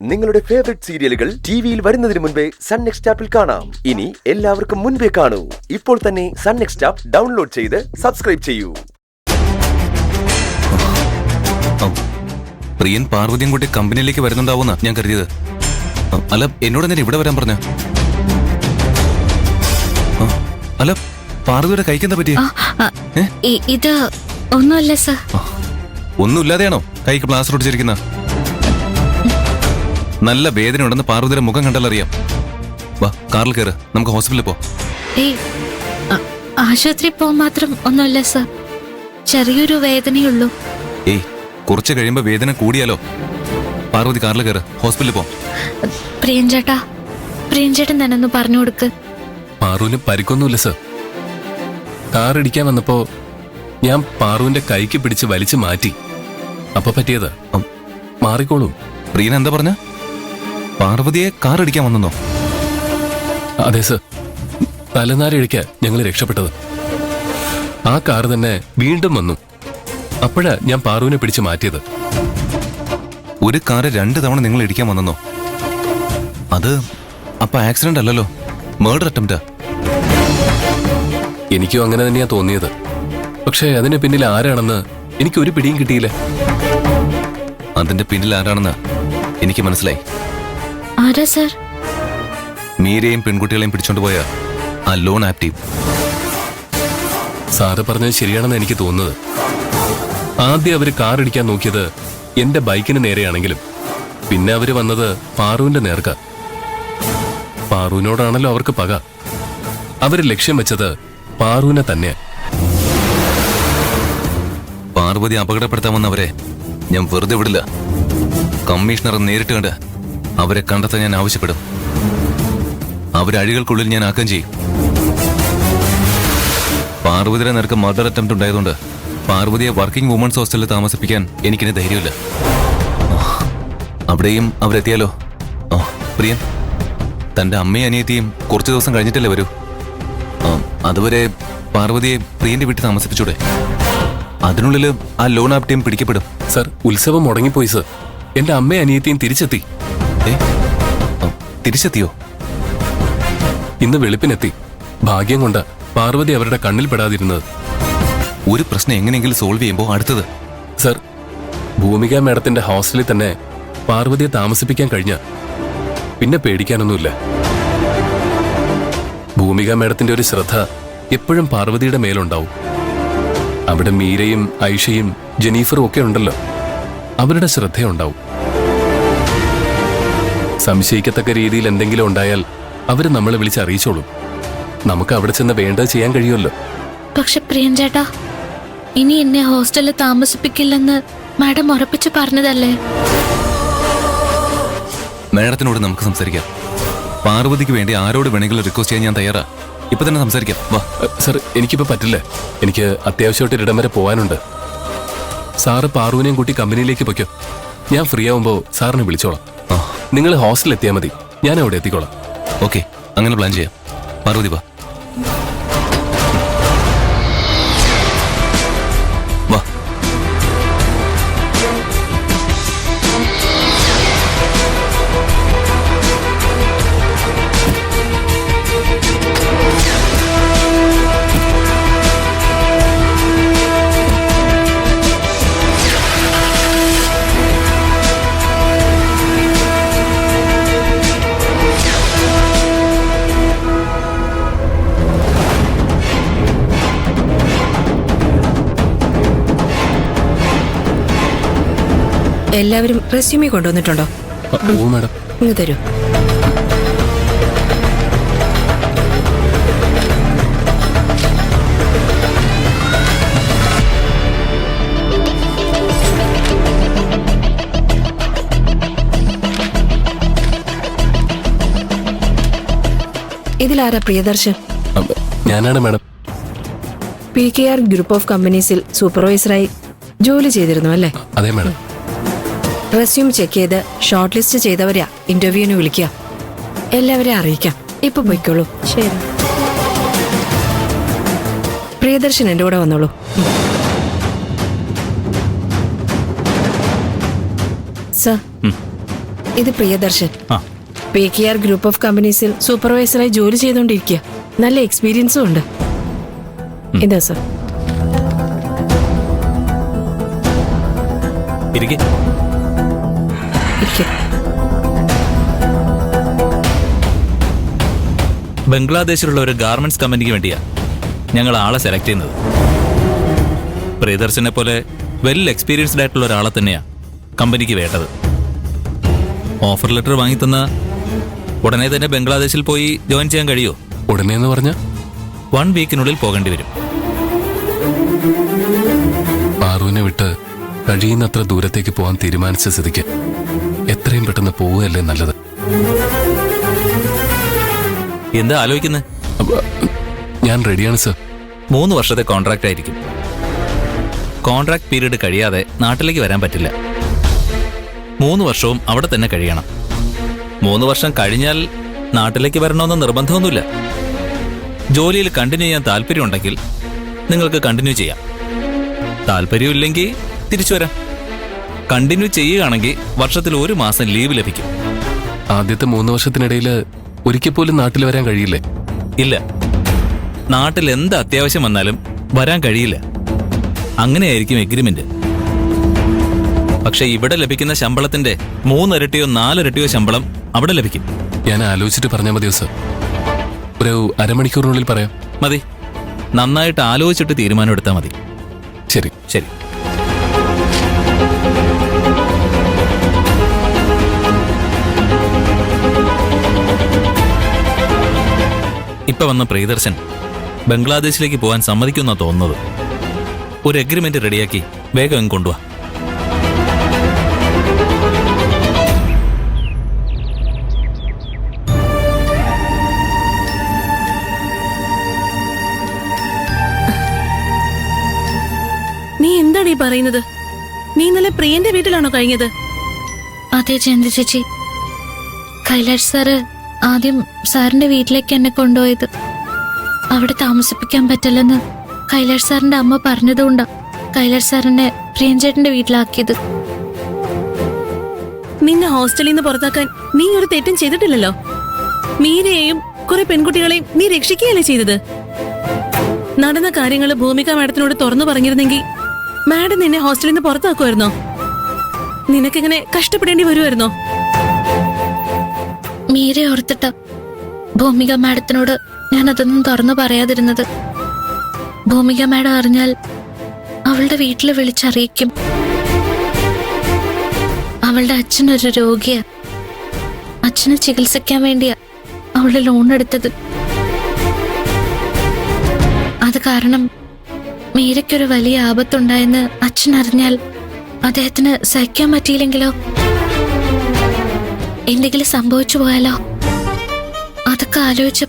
നിങ്ങളുടെ ഫേവറേറ്റ് സീരിയലുകൾ ടിവിയിൽ വരുന്നതിന് മുൻപേ സൺ നെക്സ്റ്റ് ആപ്പിൽ കാണാം. ഇനി എല്ലാവർക്കും മുൻപേ കാണൂ. ഇപ്പോൾ തന്നെ സൺ നെക്സ്റ്റ് ആപ്പ് ഡൗൺലോഡ് ചെയ്ത് സബ്സ്ക്രൈബ് ചെയ്യൂ. പ്രിയൻ പാർവതിയും കൂട്ടി കമ്പനിയിലേക്ക് വരുന്നുണ്ടാവുന്ന ഞാൻ കരുതിയത്. അല്ല, എന്നോട് എന്തിനാ ഇവിടെ വരാൻ പറഞ്ഞ? അല്ല, പാർവതിയുടെ കൈക്കെന്താ പറ്റിയ? ഇത് ഒന്നുമല്ല സർ. ഒന്നുമില്ലാതെയാണോ കൈക്ക് പ്ലാസ്റ്റർ ഒടിച്ചിരിക്കുന്ന? നല്ല വേദന ഉണ്ടെന്ന് പാർവതിയുടെ മുഖം കണ്ടാലറിയാം. വാ, കാറിൽ കയറ്, നമുക്ക് ഹോസ്പിറ്റലിൽ പോ. ആശുപത്രി പോ മാത്രം ഒന്നുമല്ല സർ, ചെറിയൊരു വേദനയുള്ളൂ. കുറച്ച് കഴിയുമ്പോ വേദന കൂടിയാലോ? പാർവതി കാറിൽ കയറ്, ഹോസ്പിറ്റലിൽ പോ. പ്രിയൻചേട്ടൻ തന്നെ ഒന്ന് പറഞ്ഞു കൊടുക്ക്. പാറുവിന് പരിക്കൊന്നുമില്ല സർ. കാർ ഇടിക്കാൻ വന്നപ്പോ ഞാൻ പാറുവിന്റെ കൈക്ക് പിടിച്ച് വലിച്ചു മാറ്റി. അപ്പൊ പറ്റിയത് മാറിക്കോളും. പ്രിയൻ എന്താ പറഞ്ഞ? പാർവതിയെ കാർ ഇടിക്കാൻ വന്നോ? അതെ സർ, തലനാരിഴയ്ക്കാ ഞങ്ങൾ രക്ഷപ്പെട്ടത്. ആ കാർ തന്നെ വീണ്ടും വന്നു. അപ്പോഴാ ഞാൻ പാറുവിനെ പിടിച്ചു മാറ്റിയത്. ഒരു കാറ് 2 തവണ നിങ്ങൾ ഇടിക്കാൻ വന്നോ? അത് അപ്പൊ ആക്സിഡന്റ് അല്ലല്ലോ, മർഡർ അറ്റംപ്റ്റാ. എനിക്കും അങ്ങനെ തന്നെയാ തോന്നിയത്. പക്ഷേ അതിന് പിന്നിൽ ആരാണെന്ന് എനിക്കൊരു പിടിയും കിട്ടിയില്ല. അതിന്റെ പിന്നിൽ ആരാണെന്ന് എനിക്ക് മനസ്സിലായി. ആരാ സർ? മീരയും പെൺകുട്ടികളെയും പിടിച്ചോണ്ട് പോയ ആ ലോൺ ആപ്പ് ടീം. സാറ് പറഞ്ഞത് ശരിയാണെന്ന് എനിക്ക് തോന്നുന്നത്. ആദ്യം അവര് കാർ ഇടിക്കാൻ നോക്കിയത് എന്റെ ബൈക്കിന് നേരെയാണെങ്കിലും പിന്നെ അവര് വന്നത് പാറുവിന്റെ നേർക്ക. പാറുവിനോടാണല്ലോ അവർക്ക് പക. അവര് ലക്ഷ്യം വെച്ചത് പാറുവിനെ തന്നെ. പാർവതി അപകടപ്പെടുത്താൻ വന്നവരെ ഞാൻ വെറുതെ വിടില്ല. കമ്മീഷണർ നേരിട്ട് കണ്ട് അവരെ കണ്ടെത്താൻ ഞാൻ ആവശ്യപ്പെടും. അവരെ അഴികൾക്കുള്ളിൽ ഞാൻ ആക്കം ചെയ്യും. പാർവതിയുടെ നേർക്ക് മർഡർ അറ്റംപ്റ്റ് ഉണ്ടായതുകൊണ്ട് പാർവതിയെ വർക്കിംഗ് വുമൺസ് ഹോസ്റ്റലിൽ താമസിപ്പിക്കാൻ എനിക്കിനി ധൈര്യമില്ല. അവിടെയും അവരെത്തിയാലോ? പ്രിയൻ, തന്റെ അമ്മയും അനിയത്തിയും കുറച്ചു ദിവസം കഴിഞ്ഞിട്ടല്ലേ വരൂ. അതുവരെ പാർവതിയെ പ്രിയന്റെ വീട്ടിൽ താമസിപ്പിച്ചൂടെ? അതിനുള്ളിൽ ആ ലോൺ ആപ്പ് ടീം പിടിക്കപ്പെടും. സർ, ഉത്സവം മുടങ്ങിപ്പോയി സർ. എന്റെ അമ്മയും അനിയത്തിയും തിരിച്ചെത്തി. തിരിച്ചെത്തിയോ? ഇന്ന് വെളുപ്പിനെത്തി. ഭാഗ്യം കൊണ്ട് പാർവതി അവരുടെ കണ്ണിൽ പെടാതിരുന്നത്. ഒരു പ്രശ്നം എങ്ങനെയെങ്കിലും സോൾവ് ചെയ്യുമ്പോൾ അടുത്തത്. സർ, ഭൂമിക മാഡത്തിന്റെ ഹോസ്റ്റലിൽ തന്നെ പാർവതിയെ താമസിപ്പിക്കാൻ കഴിഞ്ഞ പിന്നെ പേടിക്കാനൊന്നുമില്ല. ഭൂമിക മാഡത്തിന്റെ ഒരു ശ്രദ്ധ എപ്പോഴും പാർവതിയുടെ മേലുണ്ടാവും. അവിടെ മീരയും ഐഷയും ജെനീഫറും ഒക്കെ ഉണ്ടല്ലോ, അവരുടെ ശ്രദ്ധയുണ്ടാവും. സംശയിക്കത്തക്ക രീതിയിൽ എന്തെങ്കിലും ഉണ്ടായാൽ അവര് നമ്മളെ വിളിച്ച് അറിയിച്ചോളും. നമുക്ക് അവിടെ ചെന്ന് വേണ്ടത് ചെയ്യാൻ കഴിയുമല്ലോ. പക്ഷെ പ്രിയൻചേട്ടാ, ഇനി എന്നെ ഹോസ്റ്റലിൽ താമസിപ്പിക്കില്ലെന്ന് മാഡം ഉറപ്പിച്ചു പറഞ്ഞതല്ലേ? മാഡത്തിനോട് നമുക്ക് സംസാരിക്കാം. പാർവതിക്ക് വേണ്ടി ആരോട് വേണമെങ്കിലും റിക്വസ്റ്റ് ചെയ്യാൻ ഞാൻ തയ്യാറാ. ഇപ്പൊ തന്നെ സംസാരിക്കാം. വാ. സർ, എനിക്കിപ്പോ പറ്റില്ല. എനിക്ക് അത്യാവശ്യമായിട്ട് ഒരിടം വരെ പോകാനുണ്ട്. സാറ് പാറുവിനെയും കൂട്ടി കമ്പനിയിലേക്ക് പൊയ്ക്കോ. ഞാൻ ഫ്രീ ആവുമ്പോ സാറിനെ വിളിച്ചോളാം. നിങ്ങൾ ഹോസ്റ്റലിൽ എത്തിയാൽ മതി, ഞാൻ അവിടെ എത്തിക്കോളാം. ഓക്കെ, അങ്ങനെ പ്ലാൻ ചെയ്യാം. പാർവതി വാ. വാ. എല്ലാവരും റെസ്യൂമി കൊണ്ടുവന്നിട്ടുണ്ടോ? ഓ മാഡം, ഇങ്ങ് തരൂ. ഇതിലാരാ പ്രിയദർശൻ? ഞാനാണ് മാഡം. PKR ഗ്രൂപ്പ് ഓഫ് കമ്പനീസിൽ സൂപ്പർവൈസറായി ജോലി ചെയ്തിരുന്നു അല്ലേ? അതെ മാഡം. റെസ്യൂം ചെക്ക് ചെയ്ത് ഷോർട്ട് ലിസ്റ്റ് ചെയ്തവരെയാ ഇന്റർവ്യൂവിന് വിളിക്കുക. എല്ലാവരെയും അറിയിക്കാം. ഇപ്പൊ പോയിക്കോളൂ. ശരി. പ്രിയദർശൻ എന്റെ കൂടെ വന്നോളൂ. സർ, ഇത് പ്രിയദർശൻ ആ PKR ഗ്രൂപ്പ് ഓഫ് കമ്പനീസിൽ സൂപ്പർവൈസറായി ജോലി ചെയ്തുകൊണ്ടിരിക്കുക. നല്ല എക്സ്പീരിയൻസും ഉണ്ട്. ഇതാ സർ. ഇരിക്കെ. ഇരിക്കെ. ബംഗ്ലാദേശിലുള്ള ഒരു ഗാർമെന്റ്സ് കമ്പനിക്ക് വേണ്ടിയാ ഞങ്ങൾ ആളെ സെലക്ട് ചെയ്യുന്നത്. പ്രിയദർശനെ പോലെ വെൽ എക്സ്പീരിയൻസ്ഡ് ആയിട്ടുള്ള ഒരാളെ തന്നെയാ കമ്പനിക്ക് വേണ്ടത്. ഓഫർ ലെറ്റർ വാങ്ങിത്തന്ന ഉടനെ തന്നെ ബംഗ്ലാദേശിൽ പോയി ജോയിൻ ചെയ്യാൻ കഴിയുമോ? ഉടനെ എന്ന് പറഞ്ഞ 1 വീക്കിനുള്ളിൽ പോകേണ്ടി വരും. പാറുവിനെ വിട്ട് കഴിയുന്നത്ര ദൂരത്തേക്ക് പോകാൻ തീരുമാനിച്ച സ്ഥിതിക്ക് എത്രയും പെട്ടെന്ന് പോവുകയല്ലേ നല്ലത്. എന്താ ആലോചിക്കുന്നത്? ഞാൻ റെഡിയാണ് സർ. 3 വർഷത്തെ കോൺട്രാക്റ്റ് ആയിരിക്കും. കോൺട്രാക്ട് പീരീഡ് കഴിയാതെ നാട്ടിലേക്ക് വരാൻ പറ്റില്ല. 3 വർഷവും അവിടെ തന്നെ കഴിയണം. 3 വർഷം കഴിഞ്ഞാൽ നാട്ടിലേക്ക് വരണമെന്ന് നിർബന്ധമൊന്നുമില്ല. ജോലിയിൽ കണ്ടിന്യൂ ചെയ്യാൻ താല്പര്യമുണ്ടെങ്കിൽ നിങ്ങൾക്ക് കണ്ടിന്യൂ ചെയ്യാം. താല്പര്യമില്ലെങ്കിൽ തിരിച്ചു വരാം. കണ്ടിന്യൂ ചെയ്യുകയാണെങ്കിൽ വർഷത്തിൽ 1 മാസം ലീവ് ലഭിക്കും. ആദ്യത്തെ 3 വർഷത്തിനിടയിൽ ഒരിക്കൽ പോലും നാട്ടിൽ വരാൻ കഴിയില്ലേ? ഇല്ല, നാട്ടിൽ എന്ത് അത്യാവശ്യം വന്നാലും വരാൻ കഴിയില്ല. അങ്ങനെയായിരിക്കും എഗ്രിമെന്റ്. പക്ഷെ ഇവിടെ ലഭിക്കുന്ന ശമ്പളത്തിന്റെ 3 ഇരട്ടിയോ 4 ഇരട്ടിയോ ശമ്പളം അവിടെ ലഭിക്കും. ഞാൻ ആലോചിച്ചിട്ട് പറഞ്ഞാൽ മതിയോ സർ? ഒരു അരമണിക്കൂറിനുള്ളിൽ പറയാം. മതി. നന്നായിട്ട് ആലോചിച്ചിട്ട് തീരുമാനം എടുത്താൽ മതി. ശരി. ശരി. ഇപ്പൊ വന്ന പ്രിയദർശൻ ബംഗ്ലാദേശിലേക്ക് പോകാൻ സമ്മതിക്കുന്ന തോന്നുന്നത്. ഒരു എഗ്രിമെന്റ് റെഡിയാക്കി വേഗം അങ്ങ് കൊണ്ടുവാ. നീ എന്താണ് ഈ പറയുന്നത്? നീ ഇന്നലെ പ്രിയന്റെ വീട്ടിലാണോ കഴിഞ്ഞത്? അതെ ജയന്തി ചേച്ചി. കൈലാഷ് സാറ് ആദ്യം സാറിന്റെ വീട്ടിലേക്ക് എന്നെ കൊണ്ടുപോയത്. അവിടെ താമസിപ്പിക്കാൻ പറ്റില്ലെന്ന് കൈലാഷ് സാറിന്റെ അമ്മ പറഞ്ഞതുകൊണ്ടാ കൈലാഷ് സാറിനെ പ്രിയൻചേട്ടന്റെ വീട്ടിലാക്കിയത്. നിന്നെ ഹോസ്റ്റലിൽ നിന്ന് പുറത്താക്കാൻ നീ ഒരു തെറ്റും ചെയ്തിട്ടില്ലല്ലോ. മീരയെയും കുറെ പെൺകുട്ടികളെയും നീ രക്ഷിക്കുകയല്ലേ ചെയ്തത്. നടന്ന കാര്യങ്ങൾ ഭൂമിക മാഡത്തിനോട് തുറന്നു പറഞ്ഞിരുന്നെങ്കിൽ മാഡം നിന്നെ ഹോസ്റ്റലിൽ നിന്ന് പുറത്താക്കുമായിരുന്നോ? നിനക്കിങ്ങനെ കഷ്ടപ്പെടേണ്ടി വരുമായിരുന്നോ? മീരെ ഓർത്തിട്ട ഭൂമിക മാഡത്തിനോട് ഞാൻ അതൊന്നും തുറന്നു പറയാതിരുന്നത്. ഭൂമിക മാഡം അറിഞ്ഞാൽ അവളുടെ വീട്ടിൽ വിളിച്ചറിയിക്കും. അവളുടെ അച്ഛനൊരു രോഗിയാ. അച്ഛനെ ചികിത്സിക്കാൻ വേണ്ടിയാ അവളുടെ ലോൺ എടുത്തത്. അത് കാരണം മീരയ്ക്കൊരു വലിയ ആപത്തുണ്ടായെന്ന് അച്ഛൻ അറിഞ്ഞാൽ അദ്ദേഹത്തിന് സഹിക്കാൻ പറ്റിയില്ലെങ്കിലോ, എന്തെങ്കിലും സംഭവിച്ചു പോയാലോ, അതൊക്കെ ആലോചിച്ച